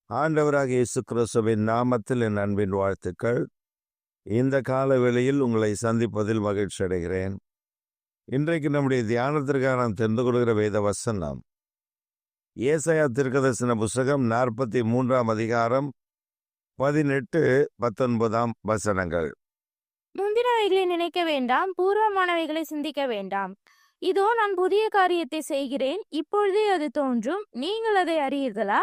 ஆண்டவராகிய இயேசு கிறிஸ்துவின் நாமத்தில் என் அன்பின் வாழ்த்துக்கள். இந்த கால வேளையில் உங்களை சந்திப்பதில் மகிழ்ச்சி அடைகிறேன். இன்றைக்கு நம்முடைய தியானத்திற்காக நாம் தெரிந்து கொள்கிற வேத வசனம் ஏசாயா தீர்க்கதரிசன புஸ்தகம் 43ஆம் அதிகாரம் 18, 19 வசனங்கள். முந்தினவைகளை நினைக்க வேண்டாம், பூர்வமானவைகளை சிந்திக்க வேண்டாம். இதோ நான் புதிய காரியத்தை செய்கிறேன், இப்பொழுதே அது தோன்றும், நீங்கள் அதை அறியீர்களா?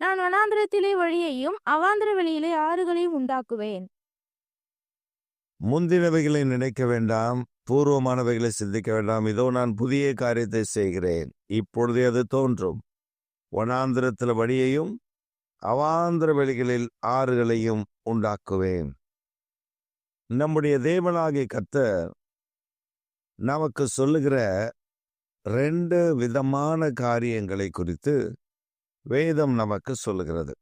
நான் வனாந்திரத்திலே வழியையும் அவாந்திர வெளியிலே ஆறுகளையும் உண்டாக்குவேன். முந்தினவைகளை நினைக்க வேண்டாம், பூர்வமானவைகளை சிந்திக்க வேண்டாம். இதோ நான் புதிய காரியத்தை செய்கிறேன், இப்பொழுதே அது தோன்றும். வனாந்திரத்தில் வழியையும் அவாந்திர வெளிகளில் ஆறுகளையும் உண்டாக்குவேன். நம்முடைய தேவனாகிய கர்த்தர் நமக்கு சொல்லுகிற 2 விதமான காரியங்களை குறித்து வேதம் நமக்கு சொல்லுகிறது.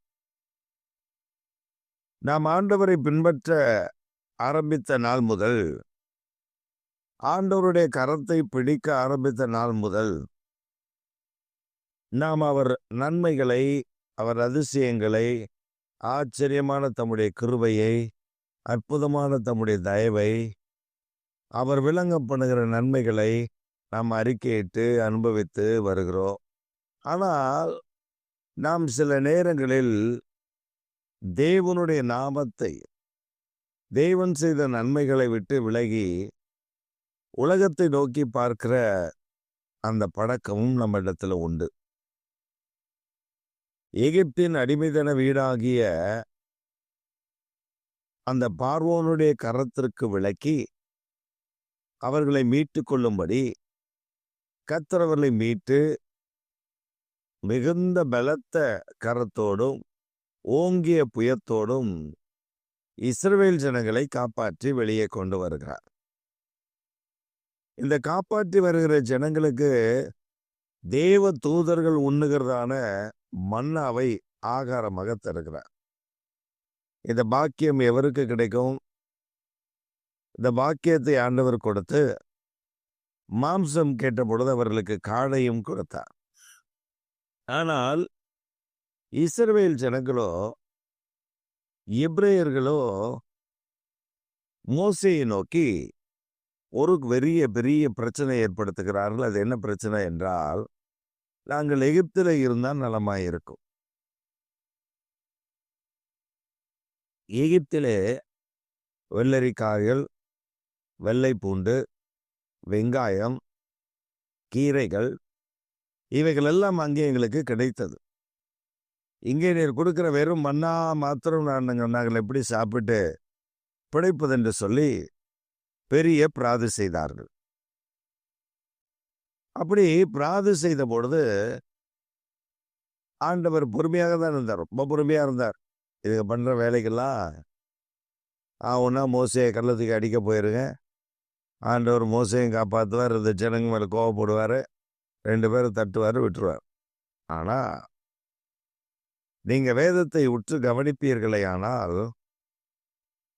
நாம் ஆண்டவரை பின்பற்ற ஆரம்பித்த நாள் முதல், ஆண்டவருடைய கரத்தை பிடிக்க ஆரம்பித்த நாள் முதல், நாம் அவர் நன்மைகளை, அவர் அதிசயங்களை, ஆச்சரியமான தம்முடைய கிருபையை, அற்புதமான தம்முடைய தயவை, அவர் விளங்க பண்ணுகிற நன்மைகளை நாம் அறிக்கையிட்டு அனுபவித்து வருகிறோம். ஆனால் நாம் சில நேரங்களில் தேவனுடைய நாமத்தை, தேவன் செய்த நன்மைகளை விட்டு விலகி உலகத்தை நோக்கி பார்க்கிற அந்த பழக்கமும் நம்ம இடத்துல உண்டு. எகிப்தின் அடிமைத்தன வீடாகிய அந்த பார்வோனுடைய கரத்திற்கு விலக்கி அவர்களை மீட்டு கொள்ளும்படி கர்த்தர் அவர்களை மீட்டு மிகுந்த பலத்த கரத்தோடும் ஓங்கிய புயத்தோடும் இஸ்ரவேல் ஜனங்களை காப்பாற்றி வெளியே கொண்டு வருகிறார். இந்த காப்பாற்றி வருகிற ஜனங்களுக்கு தேவ தூதர்கள் உண்ணுகிறதான மன்னாவை ஆகாரமாக தருகிறார். இந்த பாக்கியம் எவருக்கு கிடைக்கும்? இந்த பாக்கியத்தை ஆண்டவர் கொடுத்து மாம்சம் கேட்ட பொழுது அவர்களுக்கு காடையும் கொடுத்தார். ஆனால் இஸ்ரவேல் ஜனங்களோ, எபிரேயர்களோ மோசேயை நோக்கி ஒரு பெரிய பிரச்சனை ஏற்படுத்துகிறார்கள். அது என்ன பிரச்சனை என்றால், நாங்கள் எகிப்தில் இருந்தால் நலமாயிருக்கும். எகிப்திலே வெள்ளரிக்காய்கள், வெள்ளை பூண்டு, வெங்காயம், கீரைகள், இவைகள் எல்லாம் அங்கே எங்களுக்கு கிடைத்தது. இங்கே நீர் கொடுக்கிற வெறும் மன்னா மாத்திரம் நாங்கள் எப்படி சாப்பிட்டு பிழைப்பது என்று சொல்லி பெரிய பிராது செய்தார்கள். அப்படி பிராது செய்த பொழுது ஆண்டவர் பொறுமையாக தான் இருந்தார், ரொம்ப பொறுமையா இருந்தார். இதுக்கு பண்ற வேலைக்கெல்லாம் ஒன்றா மோசையை கள்ளத்துக்கு அடிக்க போயிருங்க, ஆண்டவர் மோசையும் காப்பாற்றுவார், இந்த ஜனங்க மேலே கோவப்படுவார், 2 பேரும் தட்டுவார், விட்டுருவார். ஆனால் நீங்க வேதத்தை உற்று கவனிப்பீர்களே ஆனால்,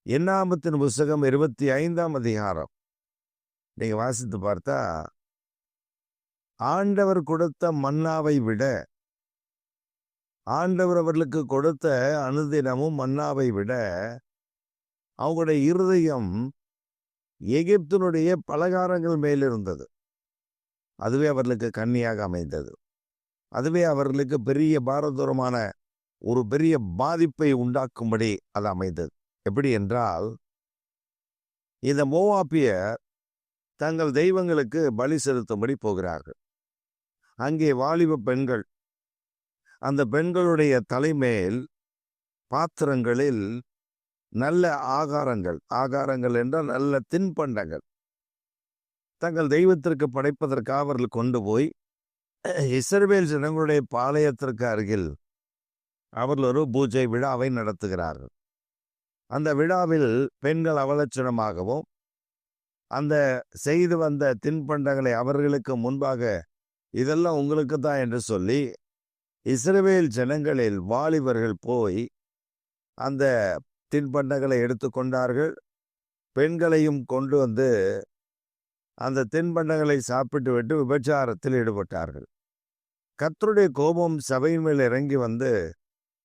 என்னாகமத்தின் புஸ்தகம் 25ஆம் அதிகாரம் நீங்க வாசித்து பார்த்தா, ஆண்டவர் கொடுத்த மன்னாவை விட, ஆண்டவர் அவர்களுக்கு கொடுத்த அனுதினமும் மன்னாவை விட, அவங்களுடைய இருதயம் எகிப்தினுடைய பலகாரங்கள் மேல் இருந்தது. அதுவே அவர்களுக்கு கண்ணியாக அமைந்தது. அதுவே அவர்களுக்கு பெரிய பாரதூரமான ஒரு பெரிய பாதிப்பை உண்டாக்கும்படி அது அமைந்தது. எப்படி என்றால், இந்த மோவாபியர் தங்கள் தெய்வங்களுக்கு பலி செலுத்தும்படி போகிறார்கள். அங்கே வாலிப பெண்கள், அந்த பெண்களுடைய தலைமேல் பாத்திரங்களில் நல்ல ஆகாரங்கள் என்றால் நல்ல தின்பண்டங்கள் தங்கள் தெய்வத்திற்கு படைப்பதற்காக அவர்கள் கொண்டு போய் இஸ்ரவேல் ஜனங்களுடைய பாளையத்திற்கு அருகில் அவர்கள் ஒரு பூஜை விழாவை நடத்துகிறார்கள். அந்த விழாவில் பெண்கள் அவலட்சணமாகவும் அந்த செய்து வந்த தின்பண்டங்களை அவர்களுக்கு முன்பாக இதெல்லாம் உங்களுக்கு தான் என்று சொல்லி இஸ்ரவேல் ஜனங்களில் வாலிபர்கள் போய் அந்த தின்பண்டங்களை எடுத்துக்கொண்டார்கள். பெண்களையும் கொண்டு வந்து அந்த தின்பண்டங்களை சாப்பிட்டு விட்டு விபச்சாரத்தில் ஈடுபட்டார்கள். கர்த்தருடைய கோபம் சபையின் மேல் இறங்கி வந்து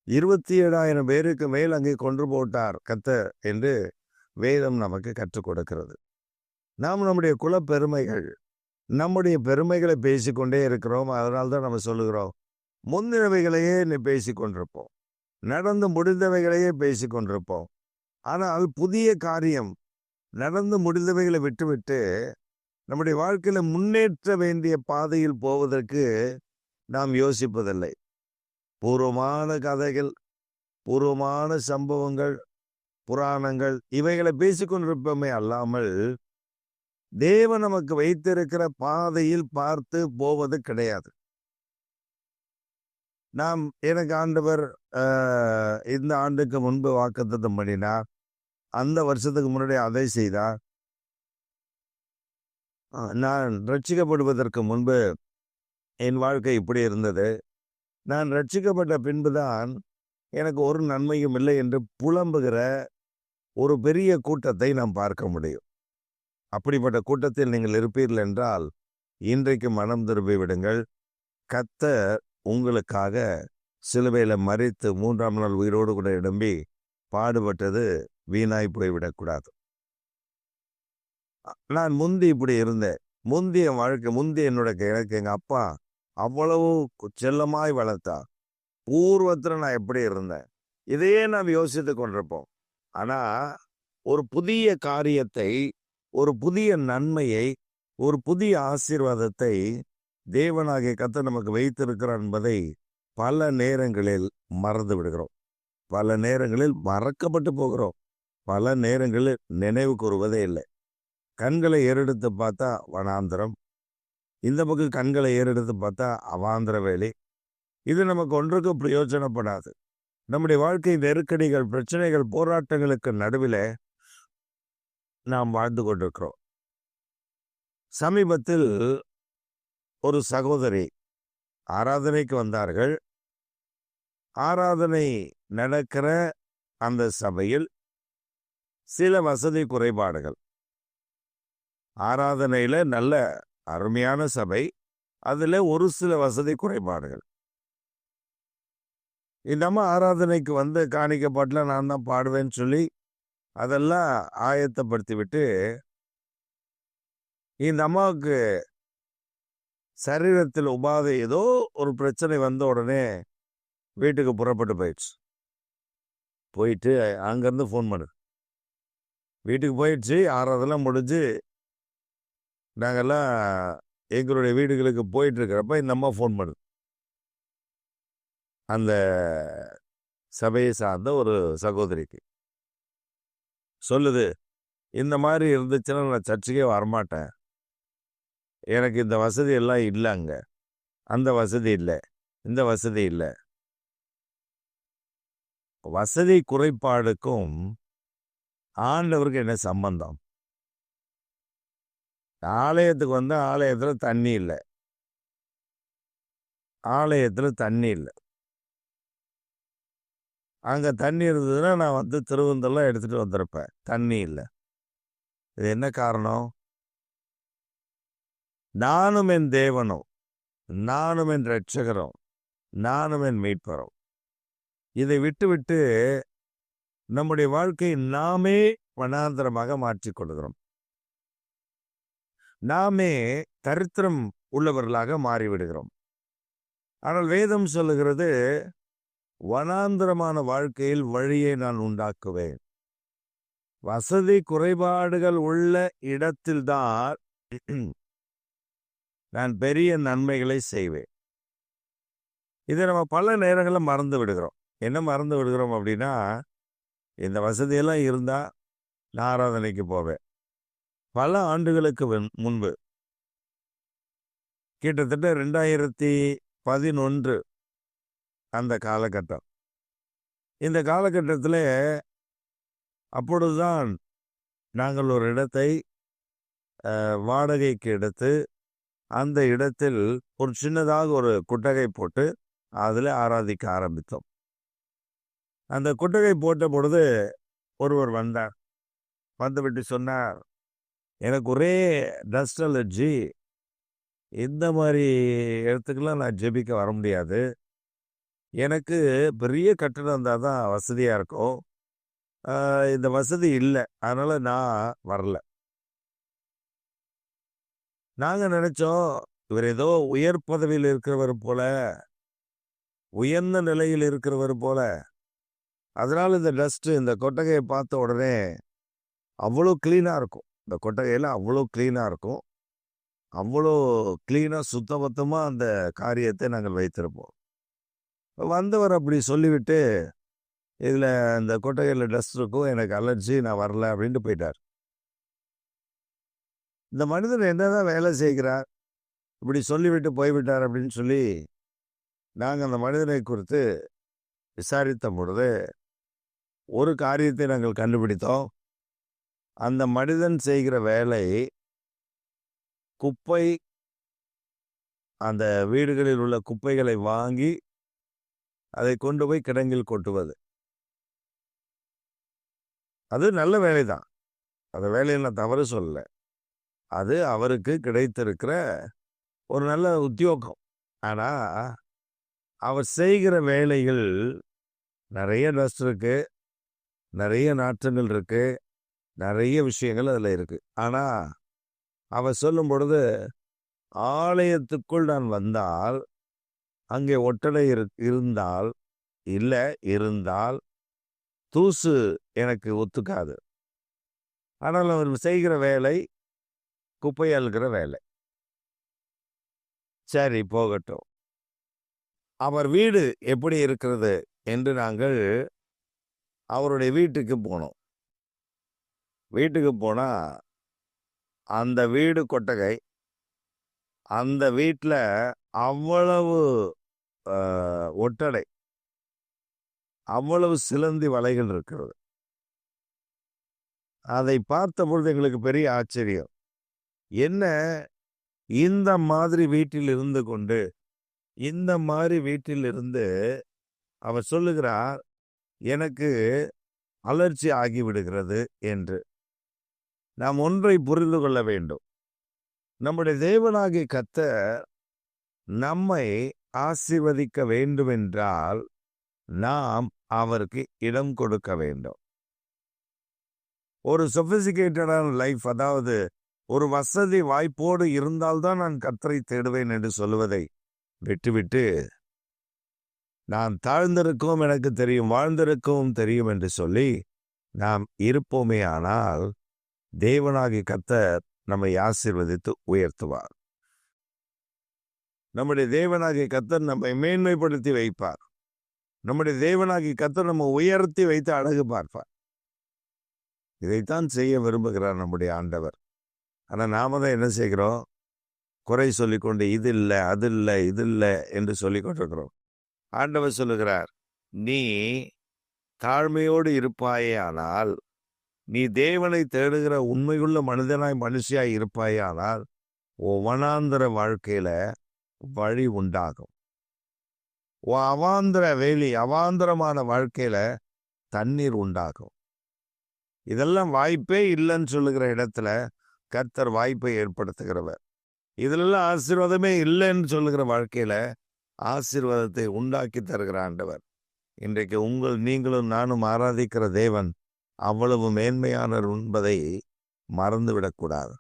27,000 பேருக்கு மேல் அங்கே கொன்று போட்டார் கர்த்தர் என்று வேதம் நமக்கு கற்றுக் கொடுக்கிறது. நாம் நம்முடைய குலப்பெருமைகள், நம்முடைய பெருமைகளை பேசிக்கொண்டே இருக்கிறோம். அதனால்தான் நம்ம சொல்லுகிறோம், முந்தினவைகளையே பேசிக்கொண்டிருப்போம், நடந்து முடிந்தவைகளையே பேசிக்கொண்டிருப்போம். ஆனால் புதிய காரியம், நடந்து முடிந்தவைகளை விட்டுவிட்டு நம்முடைய வாழ்க்கையில முன்னேற்ற வேண்டிய பாதையில் போவதற்கு நாம் யோசிப்பதில்லை. பூர்வமான கதைகள், பூர்வமான சம்பவங்கள், புராணங்கள் இவைகளை பேசிக்கொண்டிருப்போமே அல்லாமல் தேவன் நமக்கு வைத்திருக்கிற பாதையில் பார்த்து போவது கிடையாது. எனக்கு ஆண்டவர் இந்த ஆண்டுக்கு முன்பு வாக்குத்தத்தம் பண்ணினார், அந்த வருஷத்துக்கு முன்னாடி அதை செய்தார். நான் ரட்சிக்கப்படுவதற்கு முன்பு என் வாழ்க்கை இப்படி இருந்தது, நான் ரட்சிக்கப்பட்ட பின்புதான் எனக்கு ஒரு நன்மையும் இல்லை என்று புலம்புகிற ஒரு பெரிய கூட்டத்தை நாம் பார்க்க முடியும். அப்படிப்பட்ட கூட்டத்தில் நீங்கள் இருப்பீர்கள் என்றால் இன்றைக்கு மனம் திரும்பி விடுங்கள். கர்த்தர் உங்களுக்காக சிலுவையில் மரித்து 3ஆம் நாள் உயிரோடு கூட எழும்பி பாடுபட்டது வீணாய் போய்விடக்கூடாது. நான் முந்தி இப்படி இருந்தேன், முந்தைய வாழ்க்கை, முந்தைய எனக்கு எங்க அப்பா அவ்வளவு செல்லமாய் வளர்த்தா, பூர்வத்தில் நான் எப்படி இருந்தேன், இதையே நாம் யோசித்து கொண்டிருப்போம். ஆனா ஒரு புதிய காரியத்தை, ஒரு புதிய நன்மையை, ஒரு புதிய ஆசீர்வாதத்தை தேவனாகிய கர்த்தர் நமக்கு வைத்திருக்கிறார் என்பதை பல நேரங்களில் மறந்து விடுகிறோம். பல நேரங்களில் மறக்கப்பட்டு போகிறோம். பல நேரங்களில் நினைவு கூறுவதே இல்லை. கண்களை ஏறெடுத்து பார்த்தா வனாந்திரம், இந்த பக்கம் கண்களை ஏறெடுத்து பார்த்தா அவாந்திர வேலி. இது நமக்கு ஒன்றுக்கு பிரயோஜனப்படாது. நம்முடைய வாழ்க்கை நெருக்கடிகள், பிரச்சனைகள், போராட்டங்களுக்கு நடுவில் நாம் வாழ்ந்து கொண்டிருக்கிறோம். சமீபத்தில் ஒரு சகோதரி ஆராதனைக்கு வந்தார்கள். ஆராதனை நடக்கிற அந்த சபையில் சில வசதி குறைபாடுகள். ஆராதனையில நல்ல அருமையான சபை, அதுல ஒரு சில வசதி குறைபாடுகள். இந்த அம்மா ஆராதனைக்கு வந்து காணிக்கை பாட்டில் நான் தான் பாடுவேன்னு சொல்லி அதெல்லாம் ஆயத்தப்படுத்தி விட்டு, இந்த அம்மாவுக்கு சரீரத்தில் உபாதை ஏதோ ஒரு பிரச்சனை வந்த உடனே வீட்டுக்கு புறப்பட்டு போயிட்டு அங்கேருந்து ஃபோன் பண்ணு. வீட்டுக்கு போயிடுச்சு. ஆராதனை முடிஞ்சு நாங்கெல்லாம் எங்களுடைய வீடுகளுக்கு போயிட்டு இருக்கிறப்ப இந்த அம்மா ஃபோன் பண்ணுது. அந்த சபையை சார்ந்த ஒரு சகோதரிக்கு சொல்லுது, இந்த மாதிரி இருந்துச்சுன்னா நான் சர்ச்சுக்கே வரமாட்டேன், எனக்கு இந்த வசதி எல்லாம் இல்லை, அங்கே அந்த வசதி இல்லை, இந்த வசதி இல்லை. வசதி குறைபாடுக்கும் ஆண்டவருக்கு என்ன சம்பந்தம்? ஆலயத்துக்கு வந்து ஆலயத்தில் தண்ணி இல்லை, ஆலயத்தில் தண்ணி இல்லை. அங்கே தண்ணி இருந்ததுன்னா நான் வந்து திருவந்தெல்லாம் எடுத்துகிட்டு வந்திருப்பேன். தண்ணி இல்லை. இது என்ன காரணம்? நானும் என் தேவனும், நானும் என் இரட்சகரும், நானும் என் மீட்பரும். இதை விட்டு நம்முடைய வாழ்க்கையை நாமே வனாந்தரமாக மாற்றிக்கொள்கிறோம். நாமே தரித்திரம் உள்ளவர்களாக மாறிவிடுகிறோம். ஆனால் வேதம் சொல்லுகிறது, வனாந்தரமான வாழ்க்கையில் வழியை நான் உண்டாக்குவேன். வசதி குறைபாடுகள் உள்ள இடத்தில்தான் நான் பெரிய நன்மைகளை செய்வேன். இதை நம்ம பல நேரங்களில் மறந்து விடுகிறோம். என்ன மறந்து விடுகிறோம் அப்படின்னா, இந்த வசதியெல்லாம் இருந்தால் நான் ஆராதனைக்கு போவேன். பல ஆண்டுகளுக்கு முன்பு, கிட்டத்தட்ட 2011 அந்த காலகட்டம். இந்த காலகட்டத்தில் அப்பொழுதுதான் நாங்கள் ஒரு இடத்தை வாடகைக்கு எடுத்து அந்த இடத்தில் ஒரு சின்னதாக ஒரு குட்டகை போட்டு அதில் ஆராதிக்க ஆரம்பித்தோம். அந்த குட்டகை போட்ட பொழுது ஒருவர் வந்தார். வந்துவிட்டு சொன்னார், எனக்கு ஒரே டஸ்ட் அலர்ஜி, இந்த மாதிரி இடத்துக்கெல்லாம் நான் ஜெபிக்க வர முடியாது, எனக்கு பெரிய கட்டடம் இருந்தால் தான் வசதியாக இருக்கும். இந்த வசதி இல்லை, அதனால் நான் வரல. நாங்கள் நினச்சோம், இவர் ஏதோ உயர் பதவியில் இருக்கிறவர் போல, உயர்ந்த நிலையில் இருக்கிறவர் போல. அதனால் இந்த டஸ்ட்டு, இந்த கொட்டகையை பார்த்த உடனே அவ்வளோ க்ளீனாக இருக்கும். இந்த கொட்டகையில் அவ்வளோ க்ளீனாக இருக்கும். அவ்வளோ க்ளீனாக சுத்தபத்தமாக அந்த காரியத்தை நாங்கள் வைத்திருப்போம். வந்தவர் அப்படி சொல்லிவிட்டு, இதில் இந்த கொட்டகையில் டஸ்ட் இருக்கும், எனக்கு அலர்ஜி, நான் வரல அப்படின்ட்டு போயிட்டார். இந்த மனிதன் என்னதான் வேலை செய்கிறார், இப்படி சொல்லிவிட்டு போய்விட்டார் அப்படின்னு சொல்லி நாங்கள் அந்த மனிதனை குறித்து விசாரித்த பொழுது ஒரு காரியத்தை நாங்கள் கண்டுபிடித்தோம். அந்த மனிதன் செய்கிற வேலை குப்பை, அந்த வீடுகளில் உள்ள குப்பைகளை வாங்கி அதை கொண்டு போய் கிடங்கில் கொட்டுவது. அது நல்ல வேலை தான், அந்த வேலையை நான் தவறு சொல்லல. அது அவருக்கு கிடைத்திருக்கிற ஒரு நல்ல உத்தியோகம். ஆனால் அவர் செய்கிற வேலைகள் நிறைய டஸ்ட் இருக்கு, நிறைய நாற்றங்கள் இருக்கு, நிறைய விஷயங்கள் அதில் இருக்கு. ஆனால் அவர் சொல்லும் பொழுது, ஆலயத்துக்குள் நான் வந்தால் அங்கே ஒட்டடை இருந்தால், இல்லை இருந்தால் தூசு எனக்கு ஒத்துக்காது. ஆனால் அவர் செய்கிற வேலை குப்பை அள்ளுகிற வேலை. சரி, போகட்டும். அவர் வீடு எப்படி இருக்கிறது என்று நாங்கள் அவருடைய வீட்டுக்கு போனோம். வீட்டுக்கு போனால் அந்த வீடு கொட்டகை, அந்த வீட்டில் அவ்வளவு ஒட்டடை, அவ்வளவு சிலந்தி வலைகள் இருக்கிறது. அதை பார்த்த பொழுது எங்களுக்கு பெரிய ஆச்சரியம். என்ன, இந்த மாதிரி வீட்டில் இருந்து கொண்டு, இந்த மாதிரி வீட்டில் இருந்து அவர் சொல்லுகிறார், எனக்கு அலர்ஜி ஆகிவிடுகிறது என்று. நாம் ஒன்றை புரிந்து கொள்ள வேண்டும். நம்முடைய தேவனாகிய கர்த்தர் நம்மை ஆசீர்வதிக்க வேண்டுமென்றால் நாம் அவருக்கு இடம் கொடுக்க வேண்டும். ஒரு சொபிஸ்டிகேட்டடான லைஃப், அதாவது ஒரு வசதி வாய்ப்போடு இருந்தால்தான் நான் கர்த்தரை தேடுவேன் என்று சொல்லுவதை விட்டுவிட்டு, நான் தாழ்ந்திருக்கவும் எனக்கு தெரியும், வாழ்ந்திருக்கவும் தெரியும் என்று சொல்லி நாம் இருப்போமே ஆனால் தேவனாகிய கர்த்தர் நம்மை ஆசீர்வதித்து உயர்த்துவார். நம்முடைய தேவனாகிய கர்த்தர் நம்மை மேன்மைப்படுத்தி வைப்பார். நம்முடைய தேவனாகிய கர்த்தர் நம்ம உயர்த்தி வைத்து அழகு பார்ப்பார். இதைத்தான் செய்ய விரும்புகிறார் நம்முடைய ஆண்டவர். ஆனால் நாம தான் என்ன செய்கிறோம், குறை சொல்லிக்கொண்டு இது இல்லை, அது இல்லை, இது இல்லை என்று சொல்லிக் கொண்டிருக்கிறோம். ஆண்டவர் சொல்லுகிறார், நீ தாழ்மையோடு இருப்பாயே ஆனால், நீ தேவனை தேடுகிற உண்மையுள்ள மனிதனாய் மனுஷியாய் இருப்பாயே ஆனால் வனாந்திர வாழ்க்கையில வழி உண்டாகும். அவாந்திர வேலி, அவாந்திரமான வாழ்க்கையில தண்ணீர் உண்டாகும். இதெல்லாம் வாய்ப்பே இல்லைன்னு சொல்லுகிற இடத்துல கர்த்தர் வாய்ப்பை ஏற்படுத்துகிறவர். இதிலெல்லாம் ஆசீர்வாதமே இல்லைன்னு சொல்லுகிற வாழ்க்கையில ஆசீர்வாதத்தை உண்டாக்கி தருகிற ஆண்டவர். இன்றைக்கு நீங்களும் நானும் ஆராதிக்கிற தேவன் அவ்வளவு மேன்மையானவர் என்பதை மறந்துவிடக்கூடாது.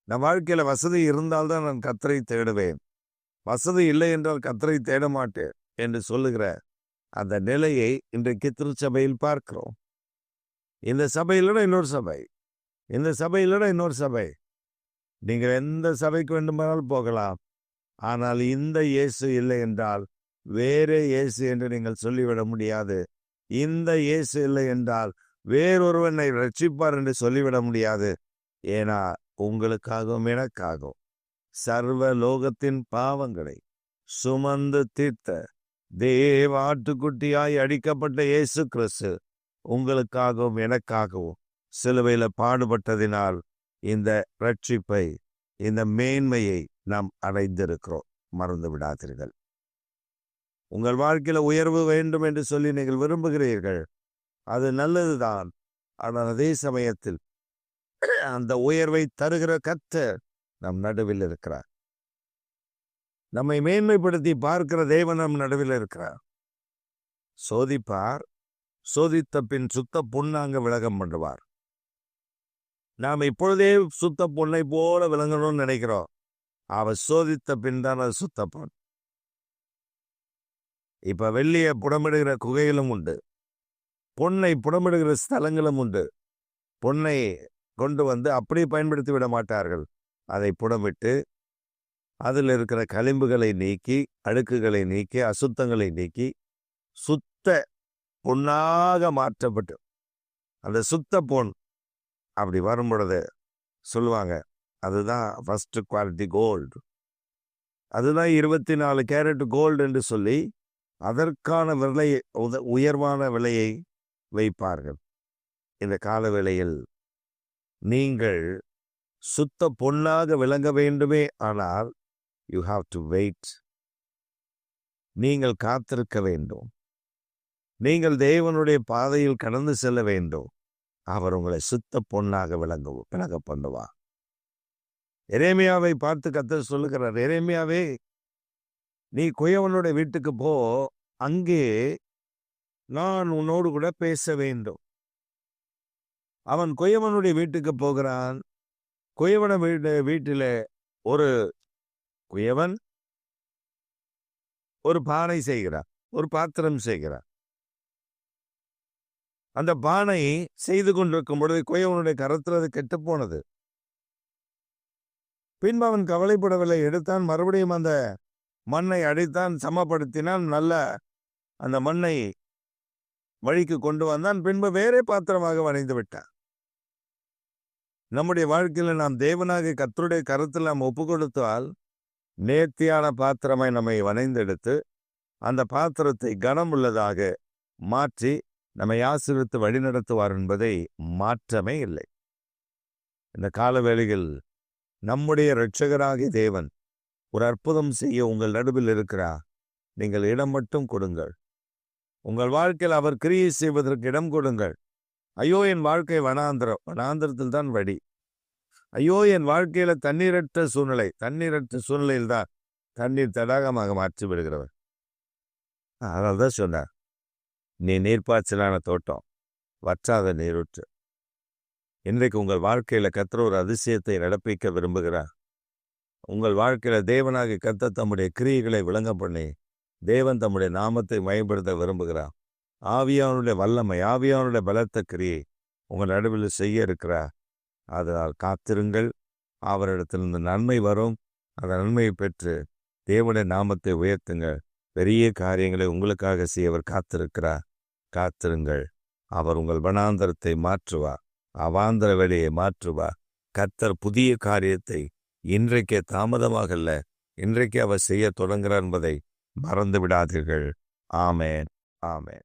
நம் வாழ்க்கையில வசதி இருந்தால்தான் நான் கர்த்தரை தேடுவேன், வசதி இல்லை என்றால் கர்த்தரை தேட மாட்டேன் என்று சொல்லுகிற அந்த நிலையை இன்றைக்கு திருச்சபையில் பார்க்கிறோம். இந்த சபையிலோட இன்னொரு சபை, இந்த சபையிலோட இன்னொரு சபை. நீங்கள் எந்த சபைக்கு வேண்டுமானால் போகலாம். ஆனால் இந்த இயேசு இல்லை என்றால் வேறே இயேசு என்று நீங்கள் சொல்லிவிட முடியாது. இந்த இயேசு இல்லை என்றால் வேறொருவனை ரட்சிப்பார் என்று சொல்லிவிட முடியாது. ஏன்னா உங்களுக்காகவும் எனக்காகவும் சர்வ லோகத்தின் பாவங்களை சுமந்து தீர்த்த தேவ ஆட்டுக்குட்டியாய் அடிக்கப்பட்ட இயேசு கிறிஸ்து உங்களுக்காகவும் எனக்காகவும் சிலுவையில் பாடுபட்டதினால் இந்த ரட்சிப்பை, இந்த மேன்மையை நாம் அடைந்திருக்கிறோம். மறந்து விடாதீர்கள். உங்கள் வாழ்க்கையில உயர்வு வேண்டும் என்று சொல்லி நீங்கள் விரும்புகிறீர்கள், அது நல்லதுதான். ஆனால் அதே சமயத்தில் அந்த உயர்வை தருகிற கர்த்தர் நம் நடுவில் இருக்கிறார். நம்மை மேன்மைப்படுத்தி பார்க்கிற தேவன் நம் நடுவில் இருக்கிறார். சோதிப்பார், சோதித்த பின் சுத்த பொன்னாங்க விலகம் பண்ணுவார். நாம் இப்பொழுதே சுத்த பொன்னை போல விளங்கணும்னு நினைக்கிறோம். அவர் சோதித்த பின் தான் அது சுத்த பொன். இப்ப வெள்ளியை புடமிடுகிற குகைகளும் உண்டு, பொன்னை புடமிடுகிற ஸ்தலங்களும் உண்டு. பொன்னை கொண்டு வந்து அப்படியே பயன்படுத்தி விட மாட்டார்கள். அதை புடமிட்டு அதில் இருக்கிற களிம்புகளை நீக்கி, அழுக்குகளை நீக்கி, அசுத்தங்களை நீக்கி சுத்த பொன்னாக மாற்றப்பட்டு, அந்த சுத்த பொன் அப்படி வரும் பொழுது சொல்லுவாங்க, அதுதான் ஃபர்ஸ்ட் குவாலிட்டி கோல்டு, அதுதான் 24 கேரட் கோல்டு என்று சொல்லி அதற்கான விலை, உயர்வான விலையை வைப்பார்கள். இந்த கால வேளையில் நீங்கள் சுத்த பொன்னாக விளங்க வேண்டுமே, ஆனால் யூ ஹாவ் டு வெயிட். நீங்கள் காத்திருக்க வேண்டும். நீங்கள் தேவனுடைய பாதையில் கடந்து செல்ல வேண்டும். அவர் உங்களை சுத்த பொன்னாக விளங்க பண்ணுவார். எரேமியாவை பார்த்து கர்த்தர் சொல்லுகிறார், எரேமியாவே, நீ குயவனுடைய வீட்டுக்கு போ, அங்கே நான் உன்னோடு கூட பேச வேண்டும். அவன் குயவனுடைய வீட்டுக்கு போகிறான். குயவன வீட்டில ஒரு குயவன் ஒரு பானை செய்கிறார், ஒரு பாத்திரம் செய்கிறார். அந்த பானை செய்து கொண்டிருக்கும் பொழுது குயவனுடைய கரத்தில் அது கெட்டு போனது. பின்பு அவன் கவலைப்படவில்லை, எடுத்தான், மறுபடியும் அந்த மண்ணை அடித்தான், சமப்படுத்தினான், நல்ல அந்த மண்ணை வழிக்கு கொண்டு வந்தான். பின்பு வேறே பாத்திரமாக வணைந்து விட்டான். நம்முடைய வாழ்க்கையில் நாம் தேவனாக கர்த்தருடைய கருத்தில் நாம் ஒப்பு கொடுத்தால், நேர்த்தியான பாத்திரமாய் நம்மை வணைந்தெடுத்து அந்த பாத்திரத்தை கனம் உள்ளதாக மாற்றி நம்மை ஆசீர்வதித்து வழிநடத்துவார் என்பதை மாற்றமே இல்லை. இந்த கால வேளையில் நம்முடைய இரட்சகராகிய தேவன் ஒரு அற்புதம் செய்ய உங்கள் நடுவில் இருக்கிறார். நீங்கள் இடம் மட்டும் கொடுங்கள். உங்கள் வாழ்க்கையில் அவர் கிரியை செய்வதற்கு இடம் கொடுங்கள். ஐயோ, என் வாழ்க்கை வனாந்திரம், வனாந்திரத்தில் தான் வழி. ஐயோ, என் வாழ்க்கையில தண்ணீரற்ற சூழ்நிலையில் தான் தண்ணீர் தடாகமாக மாற்றி விடுகிறவர். அதனால தான் சொன்னார், நீ நீர்ப்பாய்ச்சலான தோட்டம், வற்றாத நீரூற்று. இன்றைக்கு உங்கள் வாழ்க்கையில கர்த்தர் ஒரு அதிசயத்தை நடப்பிக்க விரும்புகிறார். உங்கள் வாழ்க்கையில தேவனாக கர்த்தர் தம்முடைய கிரியைகளை விளங்க பண்ணி தேவன் தம்முடைய நாமத்தை மயப்படுத்த விரும்புகிறார். ஆவியானுடைய வல்லமை, ஆவியானுடைய பலத்த கிரியை உங்கள் நடுவில் செய்ய இருக்கிறார். அதனால் காத்திருங்கள். அவரிடத்திலிருந்து நன்மை வரும். அந்த நன்மையை பெற்று தேவனுடைய நாமத்தை உயர்த்துங்கள். பெரிய காரியங்களை உங்களுக்காக செய்ய அவர் காத்திருக்கிறார். காத்திருங்கள். அவர் உங்கள் வனாந்தரத்தை மாற்றுவார், அவாந்தர வெளியை மாற்றுவார். கர்த்தர் புதிய காரியத்தை இன்றைக்கே, தாமதமாக அல்ல, இன்றைக்கே அவர் செய்ய தொடங்குகிறார் என்பதை மறந்து விடாதீர்கள். ஆமேன், ஆமேன்.